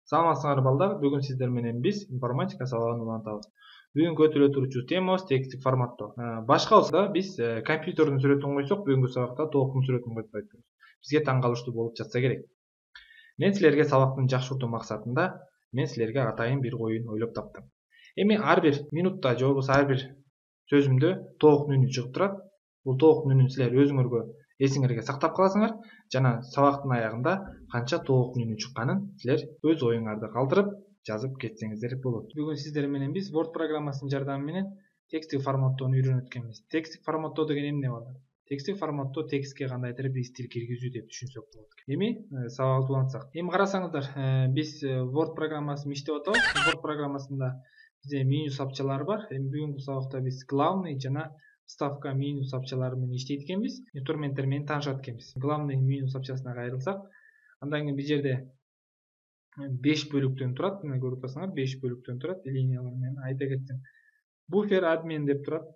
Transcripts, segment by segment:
Саламатсыңар балдар, бүгүн сиздер менен биз информатика сабагын улантабыз. Бүгүн көтөрүлө турчу темабыз тексттик форматтоо. Башка болсо биз компьютердин сүрөтүн койсок, бүгүнкү сабакта толуктун сүрөтүн коюп атпайбыз. Бизге таң калыштуу болуп жатса керек. Мен силерге сабактын жакшыртуу максатында мен силерге атайын бир оюн ойлоп таптым. Эми ар бир минутта же болбосо ар бир сөзүмдө толуктун үнү чыгып турат. Бул толуктун үнүн силер өзүңөргө эсиңерге сактап каласыңар жана сабактын аягында канча толуктун үнү чыкканын силер өз оюңарды калтырып жазып кетсеңиздер болот. Бүгүн сиздер менен биз Word программасынын жардамы менен тексттик форматтоону үйрөнүп өткөнбүз. Тексттик форматтоо деген эмне болот? Тексттик форматтоо текстке кандайдыр бир стиль киргизүү деп түшүнсөк болот. Эми сабагыбызды улантсак. Эми карасаңыздар, биз Word программасын иштеп атабыз. Word программасында бизде меню сапчалары бар. Эми бүгүнкү сабакта биз главный жана вставка меню сапчалары менен иштейт экенбиз. Инструменттер менен таанышат экенбиз. Главный меню сапчасына кайрылсак, андан кийин бул жерде 5 бөлүктөн турат. Мына көрүп атасыңар, 5 бөлүктөн турат. Линиялар менен айта кетсем. Буфер админ деп турат.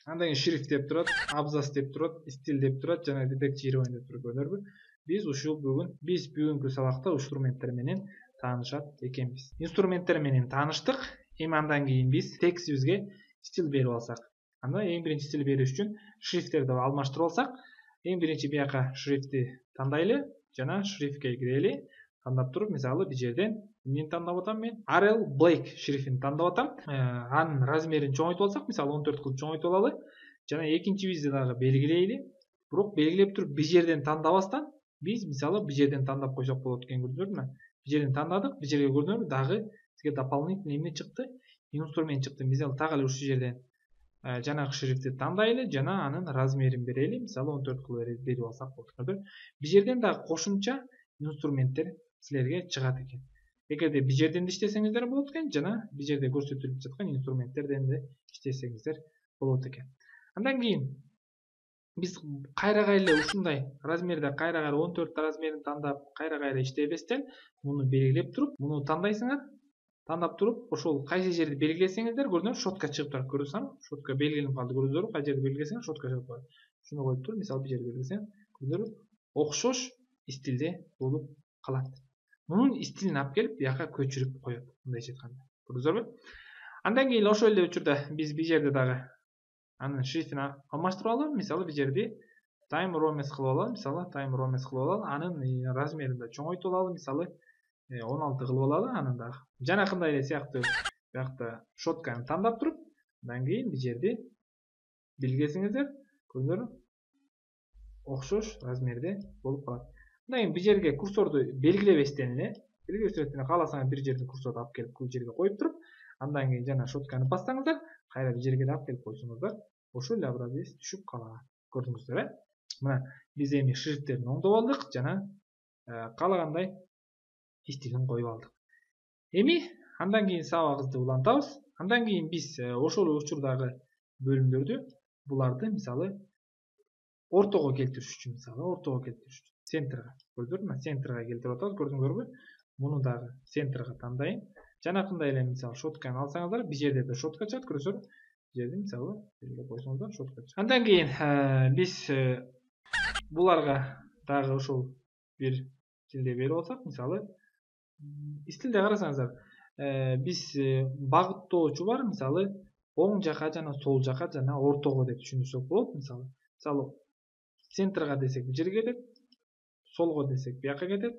Андан кийин шрифт деп турат, абзац деп турат, стиль деп турат жана редактирование деп турат. Көрдүңөрбү? Биз бүгүнкү сабакта инструменттер менен таанышат экенбиз. Инструменттер менен тааныштык. Эми андан кийин биз текстибизге стиль берип алсак. Анда эң биринчи стиль бериш үчүн шрифттерди алмаштырып алсак, эң биринчи бияка шрифтти тандайлы жана шрифтке кирели. Тандап туруп, мисалы, бул жерден эмнени тандап атам мен? RL Black шрифтин тандап атам. Анын размерин чоңойтуп алсак, мисалы 14 кылып чоңойтуп алалы. Жана экинчи бизди дагы белгилейли. Бирок белгилеп туруп, бул жерден тандабастан, биз мисалы бул жерден тандап койсок болот экен, көрдүңөрбү? Бул жерден тандадык, бул жерге көрдүңөрбү? Дагы бизге дополнительный эмне чыкты? Инструмент чыкты. Мисалы, так эле ушул жерден жанагы шрифтти тандайлы жана анын размерин берели. Мисалы 14 кылып берип алсак болот. Бул жерден дагы кошумча инструменттер силерге чыгат экен. Эгерде бул жерден иштесеңиздер болот экен, жана бул жерде көрсөтүлүп жаткан инструменттерден да иштесеңиздер болот экен. Андан кийин биз кайра-кайра ушундай размерде кайра-кайра 14 размерин тандап, кайра-кайра иштебестен, муну белгилеп туруп, муну тандайсыңар. Тандап туруп, ошол кайсы жерди белгилесеңиздер, көрдүңөр, шотка чыгып турат. Көрүсөңүр, шотка белгиленип калды, көрдүңөрбү? Кайсы жерди белгилесеңер, шотка чыгып турат. Шуну коюп туруп, мисалы, бул жерди белгилесең, көрдүңөрбү? Окшош стилде болуп калат. Мунун стилин алып келип, буяка көчүрүп коет, мындайча айтканда. Көрдүңөрбү? Андан кийин ошол эле учурда биз бул жерде дагы анын шрифтин алмаштырып алалы. Мисалы, бул жерди Time Roman кылып алалы. Мисалы, Time Roman кылып алалы. Анын размерин да чоңойтуп алалы. Мисалы, 16 кылып алалы анын дагы. Жанакындай эле сыяктуу буякта шотканы тандап туруп, андан кийин бул жерди белгилесеңиздер, көрдүңөрбү? Окшош размерде болуп калат. Андан кийин бул жерге курсорду белгилебестен эле, кааласаңар бир жердин курсорду алып келип бул жерге коюп туруп, андан кийин жана шотканы бассаңыздар, кайра бул жерге алып келип койсоңуздар, ошол эле образец түшүп калат. Көрдүңүздөр, Мына биз эми шрифттерин оңдоп алдык жана каалагандай стилин коюп алдык. Эми андан кийин сабагыбызды улантабыз. Андан кийин биз ошол учурдагы бөлүмдөрдү, буларды мисалы ортого келтириш үчүн, центрга, көрдүңөрбү? Центрга келтирип атабыз, көрдүңөрбү? Муну дагы центрга тандайын. Жанакындай эле мисалы шотканы алсаңыздар, бул жерде да шотка чыгат, көрөсүңөр. Бул жерде мисалы белгилеп койсоңуздар, шотка чыгат. Андан кийин биз буларга дагы ошол бир стилде берип алсак, мисалы стилде карасаңыздар, биз багыттоочу бар, мисалы оң жака жана сол жака жана ортого деп түшүнүрсөк болот. Мисалы центрга десек бул жерге кетет, солго десек буяка кетет.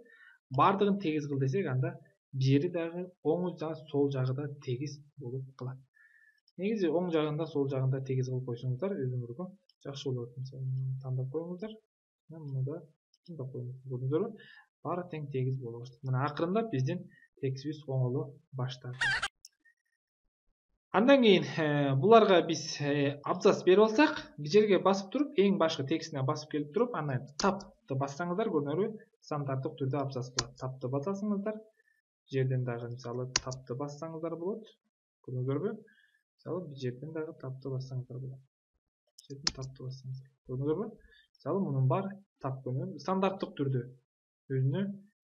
Бардыгын тегиз кыл десек, анда бул жери дагы оң жагы сол жагы да тегиз болуп калат. Негизи оң жагында сол жагында тегиз кылып койсоңуздар өзүңөргө жакшы болот. Мисалы тандап коюңуздар. Муну да тандап коюңуздар. Көрдүңөрбү? Баары тең тегиз болуп баштады. Мына акырындап биздин текстибиз оңоло баштады. Андан кийин буларга биз абзац берип алсак, бул жерге басып туруп, эң башкы текстине басып келип туруп, андан тапты бассаңыздар, көрдүңөрбү? Стандарттык түрдө абзац кылат. Тапты басасыңыздар. Бул жерден дагы мисалы тапты бассаңыздар болот. Көрдүңөрбү? Мисалы бул жерден дагы тапты бассаңыздар болот. Бул жерден тапты бассаңыздар. Көрдүңөрбү? Мисалы мунун баары тап көрүнөт. Стандарттык түрдө өзүнө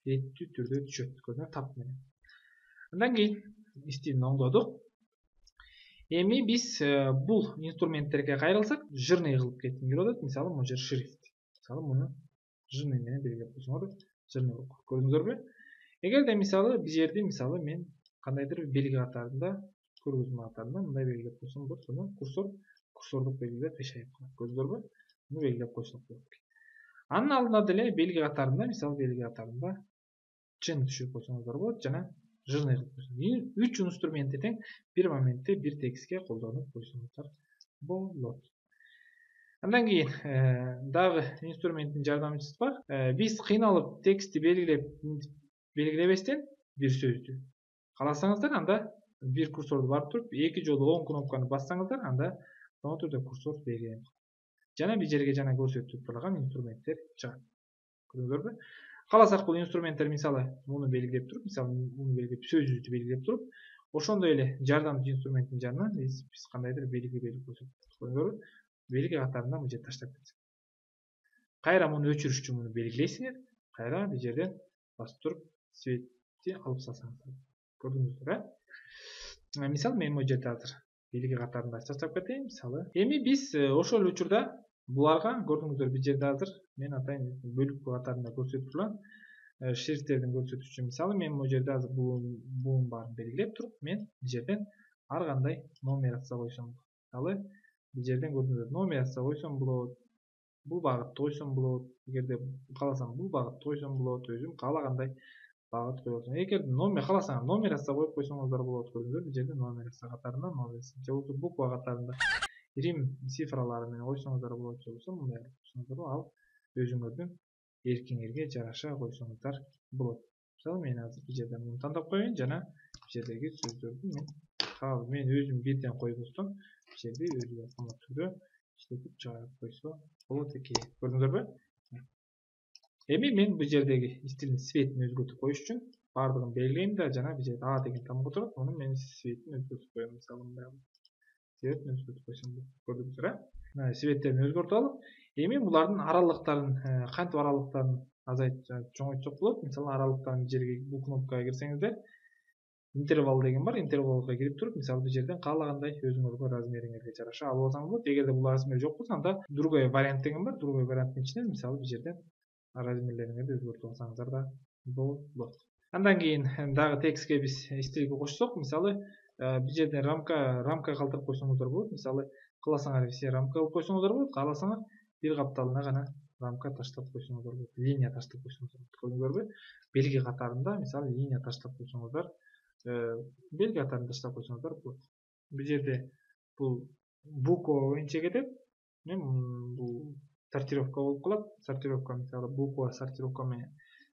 реттүү түрдө түшөт. Көрдүңөр, тап менен. Андан кийин стилин оңдодук. Эми биз бул инструменттерге кайрылсак, жирный кылып кеткенге болот. Мисалы, мына жер шрифт. Мисалы, муну жирный менен белгилеп койсоңор, жирный болуп калат. Көрдүңөрбү? Эгерде мисалы бул жерде мисалы мен кандайдыр бир белги катарында көргөзмө катарында мындай белгилеп койсом болот. Буну курсордук белгилер решает кылат. Көрдүңөрбү? Буну белгилеп койсок болот. Анын алдында деле белги катарында мисалы белги катарында чын түшүрүп койсоңуздар болот жана жирный кылып койсоңуздар. 3 инструментти тең бир моментте бир текстке колдонуп койсоңуздар болот. Андан кийин дагы инструменттин жардамчысы бар. Биз кыйналып текстти белгилебестен бир сөздү кааласаңыздар, анда бир курсорду барып туруп, эки жолу оң кнопканы бассаңыздар, анда тоң түрдө курсор белгиленет. Жана бир жерге жана көрсөтүп турган инструменттер чыгат. Көрдүңөрбү? Кааласак бул инструменттер мисалы муну белгилеп туруп, мисалы муну белгилеп сөзүбүздү белгилеп туруп, ошондой эле жардамчы инструменттин жанынан биз кандайдыр белги белгилеп койсок. Көрдүңөрбү? Белги катарында бул жерде таштап кетсек. Кайра муну өчүрүш үчүн муну белгилейсиңер, кайра бир жерден басып туруп светти алып салсаңыздар. Көрдүңүздөр, мисалы мен бул жерде азыр белги катарында таштап кетейин, мисалы. Эми биз ошол учурда буларга көрдүңүздөр, бир жерде азыр мен атайын бөлүк катарында көрсөтүп турган шрифттердин көрсөтүшү үчүн мисалы мен бул жерде азыр буун баарын белгилеп туруп, мен бир жерден ар кандай нумерация койсом болот. Мисалы бир жерден көрдүңүздөр, нумерация койсом болот, бул багытты койсом болот. Эгерде кааласам бул багытты койсом болот, өзүм каалагандай багыт коесуң. Эгерде кааласаңар нумерация коюп койсоңуздар болот. Көрдүңүздөр, бир жерде нумерация катарында нумерация, же болбосо буква катарында рим цифралары менен койсоңуздар болот, же болбосо мындай койсоңуздар болот. Ал өзүңөрдүн эркиңерге жараша койсоңуздар болот. Мисалы мен азыр бир жерден муну тандап коеюн жана бир жердеги сөздөрдү мен өзүм бирден койбостон бир жерде өзү автомат түрдө иштетип чыгарып койсо болот экен. Көрдүңүздөрбү? Эми мен бул жердеги стилдин цветин өзгөртүп коюш үчүн баардыгын белгилейм да, жана бир жерде А деген тамга турат, муну мен цветин өзгөртүп коем. Мисалы мындай цветин өзгөртүп койсом болот. Көрдүңүздөр, цветтерин өзгөртүп алып, эми булардын аралыктарын кантип аралыктарын чоңойтсок болот. Мисалы аралыктарын бир жерге бул кнопкага кирсеңиздер, интервал деген бар. Интервалга кирип туруп, мисалы бир жерден каалагандай өзүңөргө размериңерге жараша алып алсаңыз болот. Эгерде бул размер жок болсо, анда другой вариант деген бар. Другой варианттын ичинен мисалы бир жерден размерлериңерди өзгөртүп алсаңыздар да болот. Андан кийин дагы текстке биз стилге кошсок, мисалы бир жерден рамка калтырып койсоңуздар болот. Мисалы кааласаңар все рамка кылып койсоңуздар болот, кааласаңар бир капталына гана рамка таштап койсоңуздар болот, линия таштап койсоңуздар болот. Көрдүңөрбү? Белги катарында мисалы линия таштап койсоңуздар, белги катарында таштап койсоңуздар болот. Бир жерде бул буква боюнча кетет. Мен бул сортировка болуп калат. Сортировка мисалы буква сортировка менен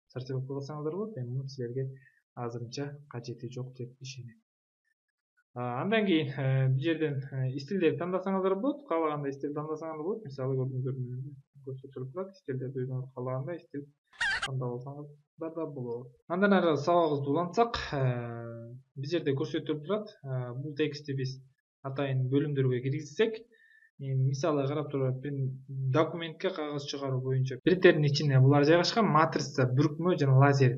сортировка кылсаңыздар болот. Эми муну силерге азырынча кажети жок деп ишенем. Андан кийин бир жерден стилдерди тандасаңыздар болот. Каалагандай стил тандасаңар болот. Мисалы көрдүңүздөр, көрсөтүлүп турат. Стилдерди өзүңөр каалагандай стил тандап алсаңыздар да болот. Андан ары сабагыбызды улантсак, бир жерде көрсөтүлүп турат. Бул текстти биз атайын бөлүмдөргө киргизсек, мисалы карап туруп, документке кагаз чыгаруу боюнча принтердин ичине булар жайгашкан, матрица, бүркмө жана лазер.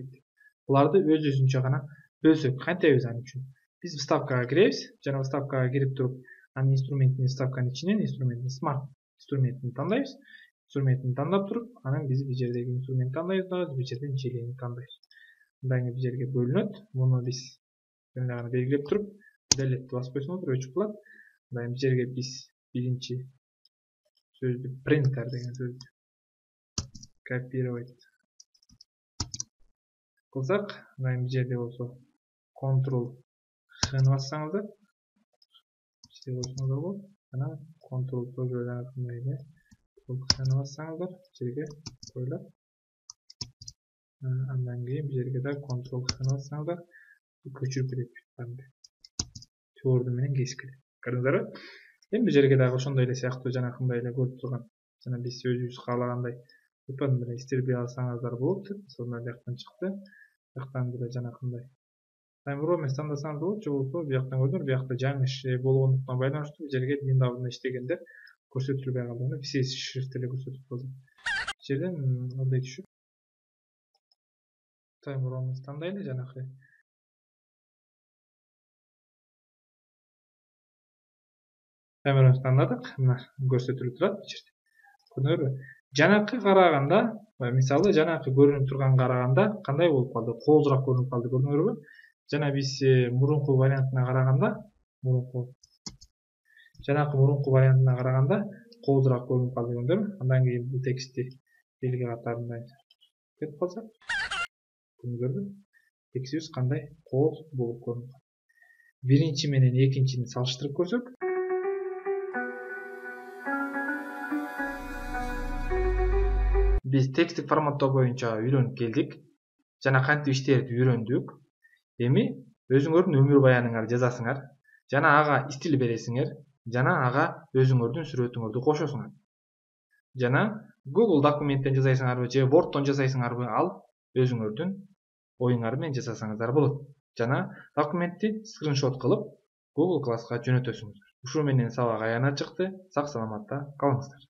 Буларды өз-өзүнчө гана бөлсөк, кантебиз аны үчүн? Биз вставкага киребиз, жана вставкага кирип туруп, анын инструменттин вставканын ичинен инструменттин smart инструментин тандайбыз. Инструментин тандап туруп, анан биз бир жердеги инструментти тандайбыз да, бир жерден желени тандайбыз. Андан кийин бир жерге бөлүнөт. Муну биз гана белгилеп туруп, delete басып койсоңуздар өчүп калат. Андан кийин бир жерге биз биринчи сөздү принтер деген сөздү копировать кылсак, анан кийин бир жерде болсо Ctrl Х'ны бассаңыздар, иште койсоңуздар болот. Анан Ctrl тоже жанагындай эле Х'ны бассаңыздар, жерге коюлат. Андан кийин бир жерге да Ctrl Х'ны бассаңыздар, көчүрүп кетет. Төрдү менен кесип кетет. Көрдүңүздөрбү? Эми бир жерге дагы ошондой эле сыяктуу жанакындай эле көрүп турган, жана биз өзүбүз каалагандай ыпан менен стилге алсаңыздар болот. Мисалы мына жактан чыкты. Жактан деле жанакындай Time Row тандасаңыз болот, же болбосо бул жактан көрдүңөр, бул жакта жаңы болгондуктан байланыштуу бир жерге Windows'да иштегенде көрсөтүлбөй калган, все шрифт эле көрсөтүп калды. Бул жерден андай түшүп Time Row тандайлы жанакы камераны тандадык. Мына көрсөтүлүп турат бул жерде. Көрдүңөрбү? Жанакы караганда Мисалы жанакы көрүнүп турганга караганда кандай болуп калды? Кооздураак көрүнүп калды, көрдүңөрбү? Жана биз мурунку вариантына караганда, жанакы мурунку вариантына караганда кооздураак көрүнүп калды, көрдүңөрбү? Андан кийин бул текстти белги катарында кетип калсак, көрдүңөрбү? Текстибиз кандай кооз болуп көрүнүп калды. Биринчи менен экинчини салыштырып көрсөк, биз тексттик форматтоо боюнча үйрөнүп келдик жана кантип иштээрди үйрөндүк. Эми өзүңөрдүн өмүр баяныңарды жазасыңар жана ага стиль бересиңер жана ага өзүңөрдүн сүрөтүңөрдү кошосуңар. Жана Google документтен жасайсыңарбы же Wordтон жасайсыңарбы, ал өзүңөрдүн оюңар менен жасасаңыздар болот. Жана документти скриншот кылып Google Class'ка жөнөтөсүңүз. Ушуу менен сабак аягына чыкты. Сак саламатта калыңыздар.